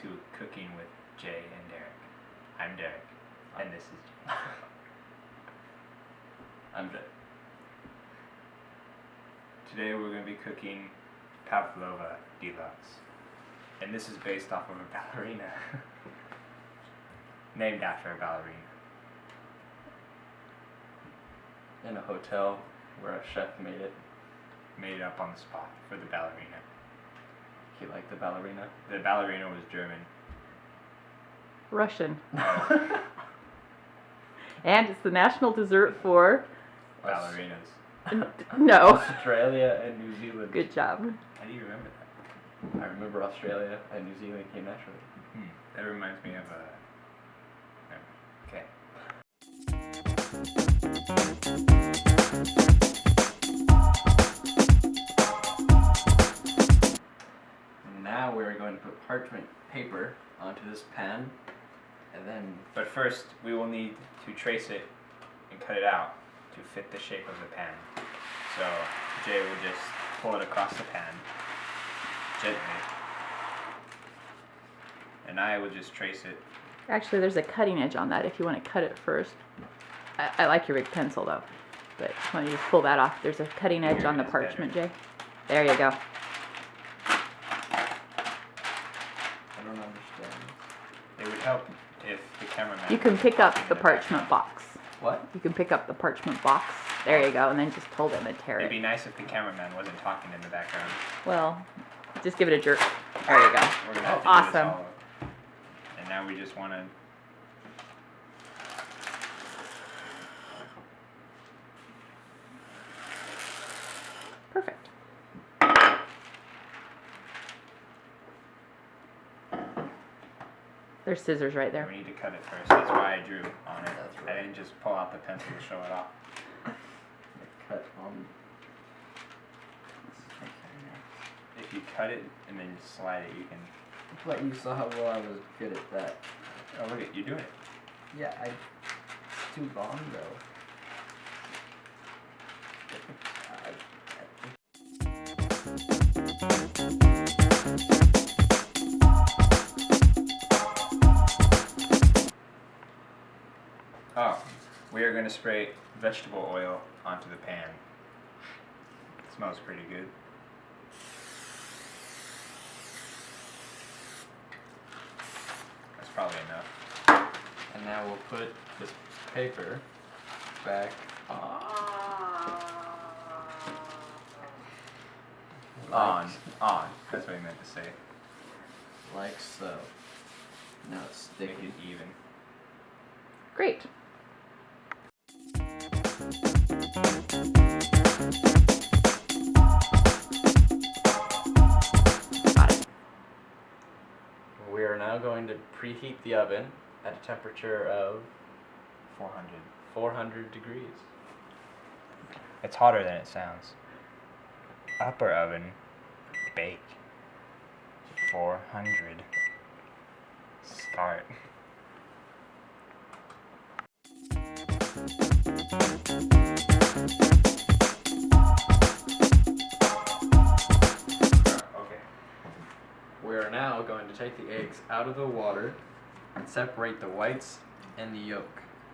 to Cooking with Jay and Derek. I'm Derek, and this is Jay. I'm Jay. Today we're going to be cooking pavlova deluxe, and this is based off of a ballerina, named after a ballerina. In a hotel where a chef made it. Made it up on the spot for the ballerina. He liked the ballerina. The ballerina was German. Russian. Oh, And it's the national dessert for... ballerinas. No. Australia and New Zealand. Good job. How do you remember that? I remember Australia and New Zealand came naturally. That reminds me of a... Okay. Now we're going to put parchment paper onto this pan, and then... But first, we will need to trace it and cut it out to fit the shape of the pan. So, Jay will just pull it across the pan, gently. And I will just trace it. Actually, there's a cutting edge on that if you want to cut it first. I like your big pencil though, but when you just pull that off, there's a cutting edge on the parchment, Jay. There you go. I don't understand. It would help if the cameraman... You can pick up in the background. parchment box. What? You can pick up the parchment box. There you go, and then just hold it and then tear It'd it. be nice if the cameraman wasn't talking in the background. Well, just give it a jerk. There you go. We're gonna have to do this Awesome. all over. And now we just want to... Perfect. There's scissors right there. We need to cut it first. That's why I drew on it. That's I right. didn't just pull out the pencil to show it off. Cut on. If you cut it and then slide it, you can... But you saw how well I was good at that. Oh, look at you doing it. Yeah, it's too long though. Oh, we are going to spray vegetable oil onto the pan. It smells pretty good. That's probably enough. And now we'll put this paper back on. On. That's what he meant to say. Like so. Now it's Make sticky. it even. Great. Got it. We are now going to preheat the oven at a temperature of 400. 400 degrees. It's hotter than it sounds. Upper oven, bake. 400. Start. Okay. We are now going to take the eggs out of the water and separate the whites and the yolk.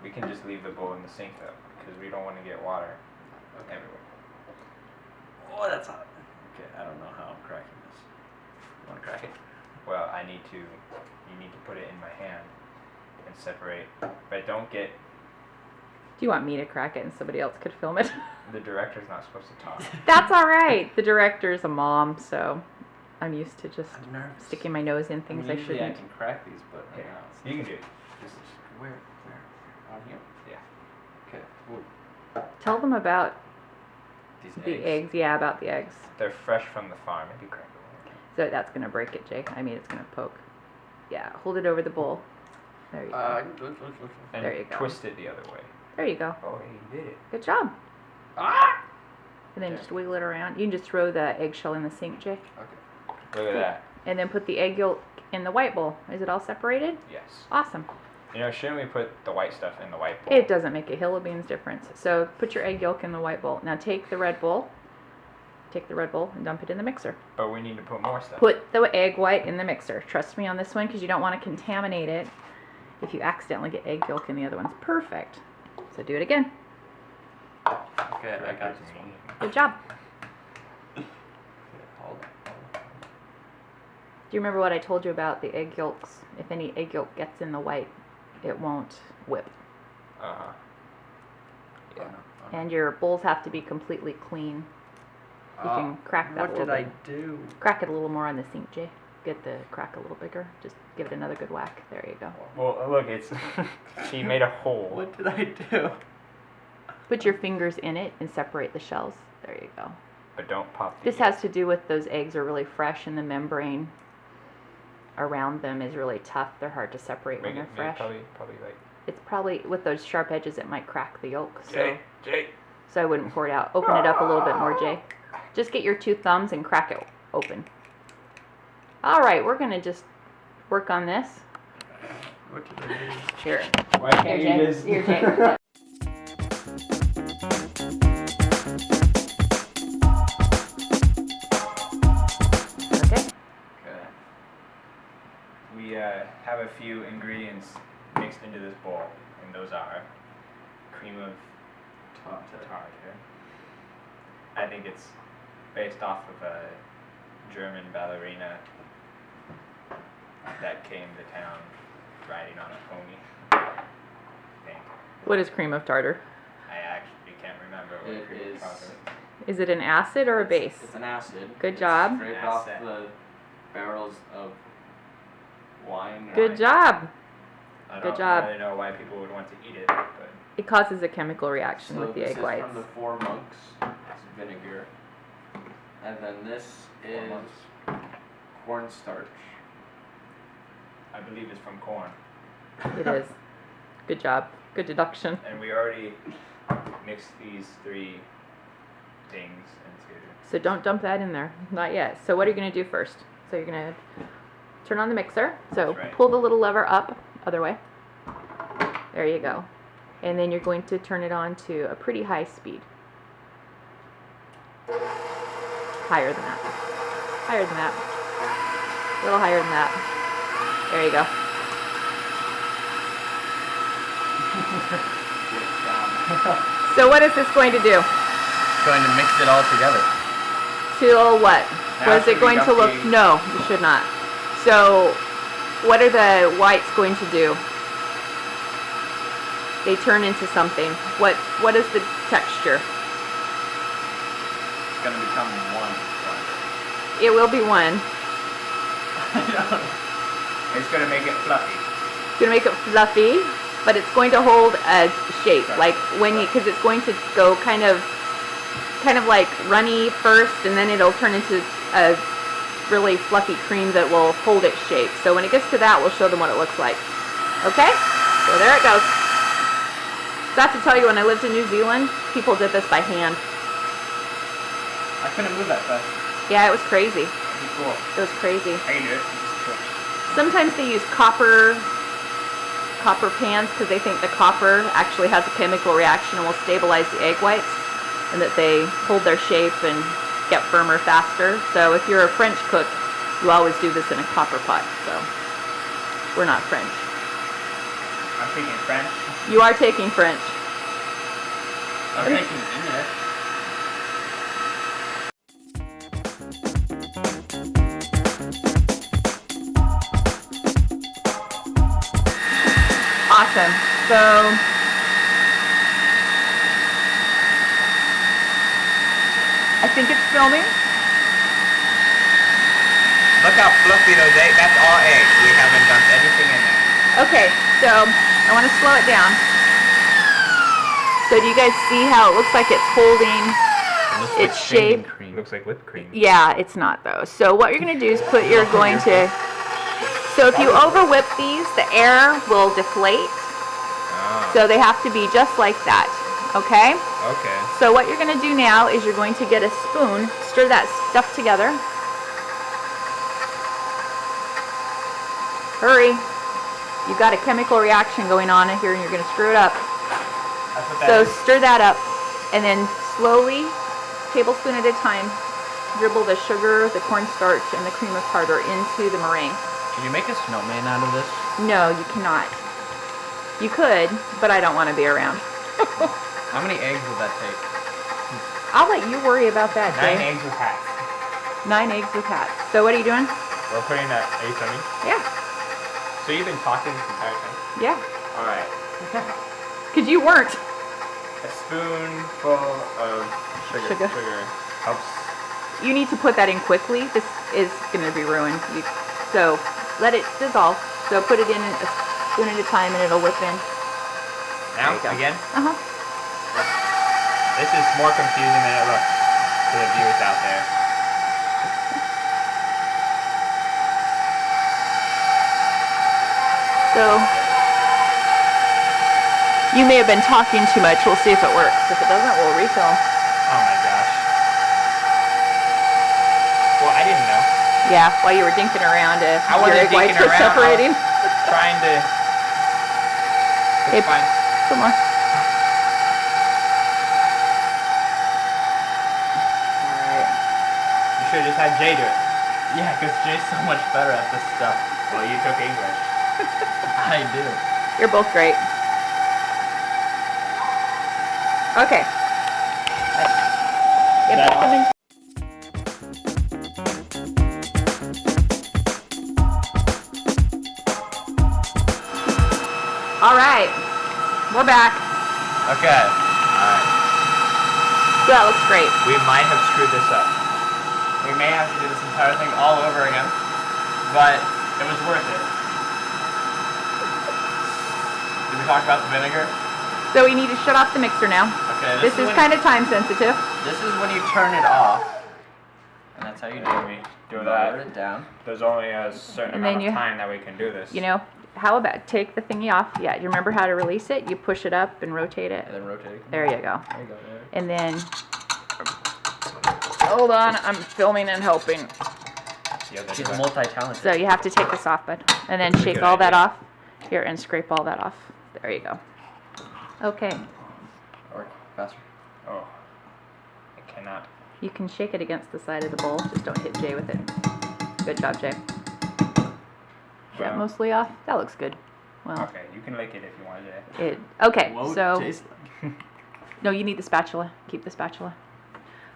We can just leave the bowl in the sink though, because we don't want to get water everywhere. Oh, that's hot. Okay, I don't know how I'm cracking this. You want to crack it? Well, you need to put it in my hand and separate, but don't get, Do you want me to crack it and somebody else could film it? the director's not supposed to talk. That's all right. The director's a mom, so I'm used to just I'm nervous. sticking my nose in things I Usually shouldn't. I can crack these, but Okay, right now it's you can do it. This is where? On here? Yeah. Okay. Ooh. Tell them about These the eggs. Yeah, about the eggs. They're fresh from the farm. Maybe crack it. So that's going to break it, Jake. I mean, it's going to poke. Yeah, hold it over the bowl. There you go. And There you go. twist it the other way. There you go. Oh, he did it. Good job. Ah! And then Okay. just wiggle it around. You can just throw the eggshell in the sink, Jake. Okay. Look at that. And then put the egg yolk in the white bowl. Is it all separated? Yes. Awesome. You know, shouldn't we put the white stuff in the white bowl? It doesn't make a hill of beans difference. So put your egg yolk in the white bowl. Now take the red bowl take the Red Bull and dump it in the mixer. But we need to put more stuff. Put the egg white in the mixer. Trust me on this one because you don't want to contaminate it if you accidentally get egg yolk in the other ones. Perfect. So do it again. Okay, I got this one. Good job. Hold on. Do you remember what I told you about the egg yolks? If any egg yolk gets in the white, it won't whip. Uh-huh. Yeah. And your bowls have to be completely clean. You can crack that a little bit. What did I do? Crack it a little more on the sink, Jay. Get the crack a little bigger. Just give it another good whack. There you go. Well, look, it's she made a hole. What did I do? Put your fingers in it and separate the shells. There you go. But don't pop. This has to do with those eggs are really fresh and the membrane around them is really tough. They're hard to separate when they're fresh. Probably like. It's probably with those sharp edges it might crack the yolk. Jay. So I wouldn't pour it out. Open it up a little bit more, Jay. Just get your 2 thumbs and crack it open. All right, we're gonna just work on this. What did I do? Here. Why can't you just? Here, Jay. Okay. Okay. We have a few ingredients mixed into this bowl, and those are cream of tartar. I think it's based off of a German ballerina that came to town riding on a pony. I think. What is cream of tartar? I actually can't remember what It cream of is- tartar is. Is it an acid or a base? It's an acid. Good It's job. Scraped off Acid. the barrels of wine. Good job. I Good don't job. really know why people would want to eat it, but It causes a chemical reaction So with the this egg is whites. from the Four Monks. It's vinegar. And then this is cornstarch. I believe it's from corn. It is. Good job. Good deduction. And we already mixed these 3 things into. So don't dump that in there. Not yet. So what are you going to do first? So you're going to turn on the mixer. So That's right. pull the little lever up, other way. There you go. And then you're going to turn it on to a pretty high speed. Higher than that. Higher than that. A little higher than that. There you go. So what is this going to do? Going to mix it all together. To what? Now Was it should we going to dump look? the- No, you should not. So, what are the whites going to do? They turn into something. What is the texture? It's going to become one. It will be one. It's gonna make it fluffy. It's gonna make it fluffy, but it's going to hold a shape, like when you, because it's going to go kind of like runny first, and then it'll turn into a really fluffy cream that will hold its shape. So when it gets to that, we'll show them what it looks like. Okay? So there it goes. Got to tell you, when I lived in New Zealand, people did this by hand. I couldn't move that fast. Yeah, it was crazy. That'd be cool. It was crazy. I can do it. Sometimes they use copper pans because they think the copper actually has a chemical reaction and will stabilize the egg whites, and that they hold their shape and get firmer faster. So if you're a French cook, you always do this in a copper pot. So we're not French. I'm speaking French. You are taking French. I'm speaking English. Awesome. So I think it's filming. Look how fluffy those eggs. That's all eggs. We haven't dumped anything in there. Okay, so I want to slow it down. So do you guys see how it looks like it's holding its shape? Looks like whipped cream. Yeah, it's not though. So what you're going to do is you're going to, so if you over whip these, the air will deflate. Oh. So they have to be just like that. Okay? Okay. So what you're going to do now is you're going to get a spoon, stir that stuff together. Hurry. You've got a chemical reaction going on here and you're going to screw it up. That's what that So is. stir that up and then slowly, tablespoon at a time, dribble the sugar, the cornstarch, and the cream of tartar into the meringue. Can you make a snowman out of this? No, you cannot. You could, but I don't want to be around. How many eggs would that take? I'll let you worry about that, 9 Jay. eggs with hats. 9 eggs with hats. So what are you doing? We're putting that eggs on me. Yeah. So you've been talking this entire time? Yeah. Alright. Because you weren't. A spoonful of sugar helps. You need to put that in quickly. This is going to be ruined. So let it dissolve. So put it in a spoon at a time and it'll whip in. Now, There you go. again? Uh-huh. This is more confusing than it looks to the viewers out there. So you may have been talking too much. We'll see if it works. If it doesn't, we'll refilm. Oh my gosh. Well, I didn't know. Yeah, while you were dinking around, I your wasn't egg whites dinking were around, separating. Trying to. Hey, It's fine. Some more. Alright. You should have just had Jay do it. Yeah, because Jay's so much better at this stuff. Well, you took English. I do. You're both great. Okay. Get that back in. All right, we're back. Okay. Alright. So that looks great. We might have screwed this up. We may have to do this entire thing all over again. But it was worth it. Did we talk about the vinegar? So we need to shut off the mixer now. Okay. This is kind of time sensitive. This is when you turn it off. And that's how you do We it. do Lower that. it down. There's only a certain And then amount you- of time that we can do this. You know, how about take the thingy off? Yeah, you remember how to release it? You push it up and rotate it. And then rotate it. There you go. There you go. There. And then, hold on, I'm filming and helping. Yeah, that's She's right. multi-talented. So you have to take this off, bud. And then shake Good all that idea. off. Here, and scrape all that off. There you go. Okay. Or faster. Oh. I cannot. You can shake it against the side of the bowl. Just don't hit Jay with it. Good job, Jay. Is that Well, mostly off? That looks good. Well, okay, you can lick it if you want to. okay, What would so, it taste like? no, you need the spatula. Keep the spatula.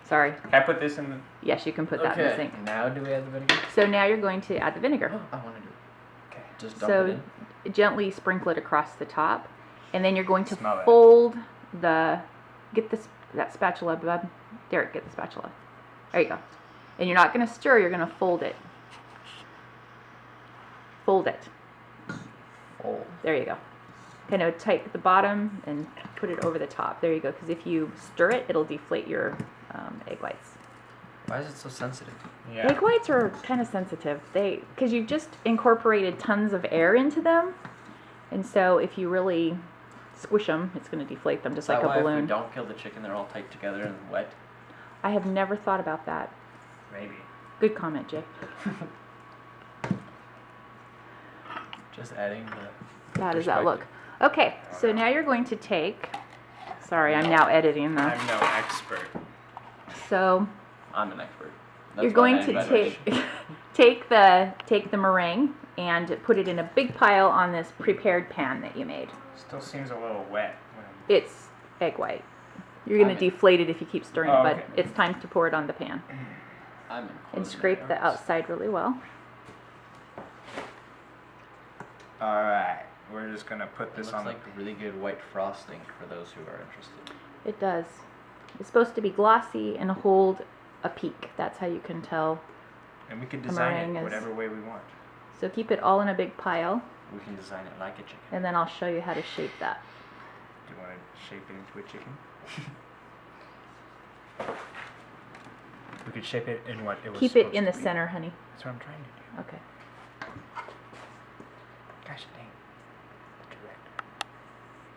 Sorry. Can I put this in the... Yes, you can put that in the Okay. sink. Now do we add the vinegar? So now you're going to add the vinegar. I want to do it. Okay. Just dump it So in. gently sprinkle it across the top, and then you're going to Smell it. fold get that spatula, bud. Derek, get the spatula. There you go. And you're not going to stir, you're going to fold it. Fold it. Fold. There you go. Kind of take the bottom and put it over the top. There you go. Because if you stir it, it'll deflate your egg whites. Why is it so sensitive? Yeah. Egg whites are kind of sensitive. Because you've just incorporated tons of air into them, and so if you really squish them, it's going to deflate them just Is that like a why if balloon. we don't kill the chicken, they're all tight together and wet? I have never thought about that. Maybe. Good comment, Jay. Just adding the... How does that look? Okay, so now you're going to take. Sorry, I'm now editing the. I'm no expert. So I'm an expert. you're That's going why I to invented take the meringue and put it in a big pile on this prepared pan that you made. Still seems a little wet. It's egg white. You're going to deflate it if you keep stirring Oh, it, but okay. it's time to pour it on the pan. I'm in And scrape the culinary. outside really well. Alright. We're just gonna put It this looks on like really good white frosting for those who are interested. It does. It's supposed to be glossy and hold a peak. That's how you can tell. and we can the design meringue it is- whatever way we want. So keep it all in a big pile, We can design it like a chicken. and then I'll show you how to shape that. Do you want to shape it into a chicken? We could shape it in what it was Keep it supposed in the to be. center, honey. That's what I'm trying to do. Okay. Gosh dang. Director.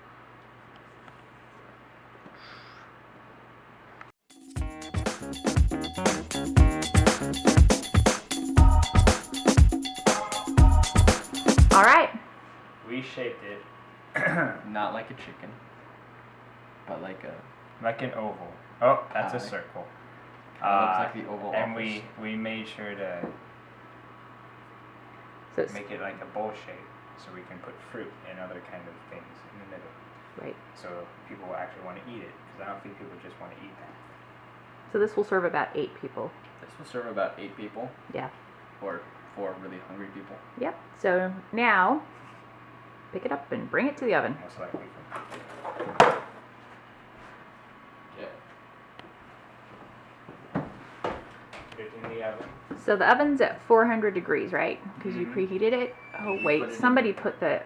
All right. We shaped it Not like a chicken, but like a... like an oval. Oh, that's a Pie. circle. looks like the Oval and Office. we made sure to So it's, make it like a bowl shape, so we can put fruit and other kind of things in the middle. right. So people will actually want to eat it, because I don't think people just want to eat that. So this will serve about 8 people. This will serve about 8 people. Yeah. Or 4 really hungry people. Yep. So now, pick it up and bring it to the oven. Most likely. Yeah. Put it in the oven. So the oven's at 400 degrees, right? Because you preheated it. Oh wait, somebody put the.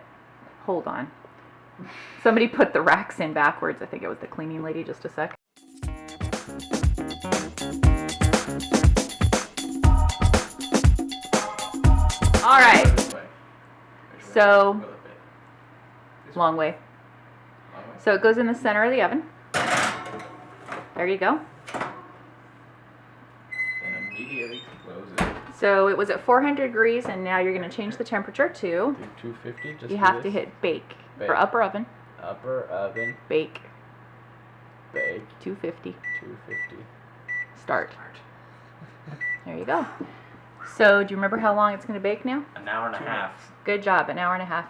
Hold on. Somebody put the racks in backwards. I think it was the cleaning lady. Just a sec. All right. Which way? So- Will it fit? Long way. Long way? So it goes in the center of the oven. There you go. And immediately close it. So it was at 400 degrees, and now you're going to change the temperature to. Do 250. Just You do have to this. hit bake Bake. for upper oven. Upper oven. Bake Bake. 250. 250. Start. There you go. So do you remember how long it's going to bake now? An hour and a half. Good job, an hour and a half.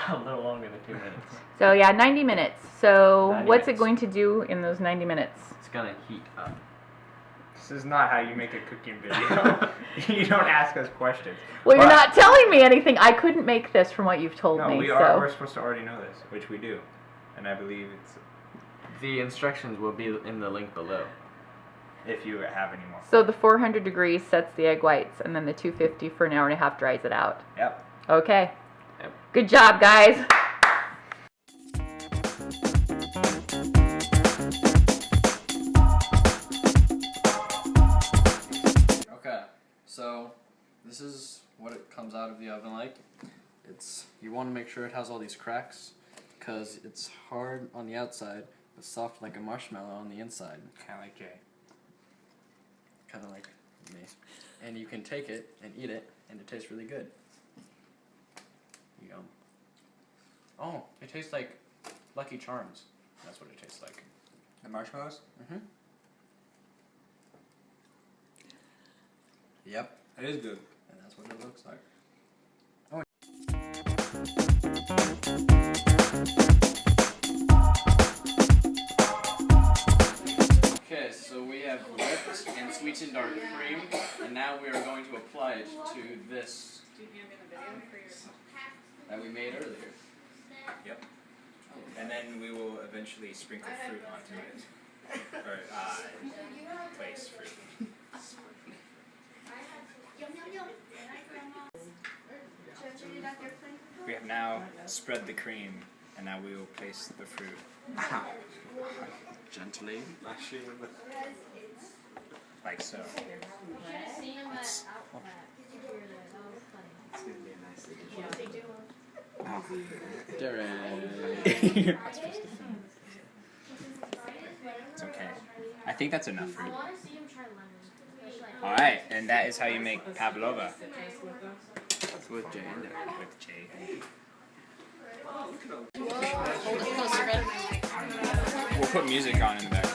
A little longer than 2 minutes. So yeah, 90 minutes. So 90 what's it minutes. going to do in those 90 minutes? It's gonna heat up. This is not how you make a cooking video. You don't ask us questions. Well, you're But- not telling me anything. I couldn't make this from what you've told No, me. we're supposed to already know this, which we do. And I believe it's, The instructions will be in the link below. if you have any more. So the 400 degrees sets the egg whites, and then the 250 for an hour and a half dries it out. Yep. Okay. Yep. Good job, guys. Okay, so this is what it comes out of the oven like. You want to make sure it has all these cracks, because it's hard on the outside, but soft like a marshmallow on the inside. Kind of like Jay. Kind of like me. And you can take it and eat it, and it tastes really good. Yum. Oh, it tastes like Lucky Charms. That's what it tastes like. The marshmallows? Mm-hmm. Yep. It is good. And that's what it looks like. Okay, so we have whipped and sweetened our cream, and now we are going to apply it to this that we made earlier. Yep. And then we will eventually sprinkle fruit onto it. Or, place fruit. We have now spread the cream, and now we will place the fruit. Gently. Like so. Darren. It's okay. I think that's enough fruit. Alright, and that is how you make pavlova. With Jay in there. With Jay. We'll put music on in the background.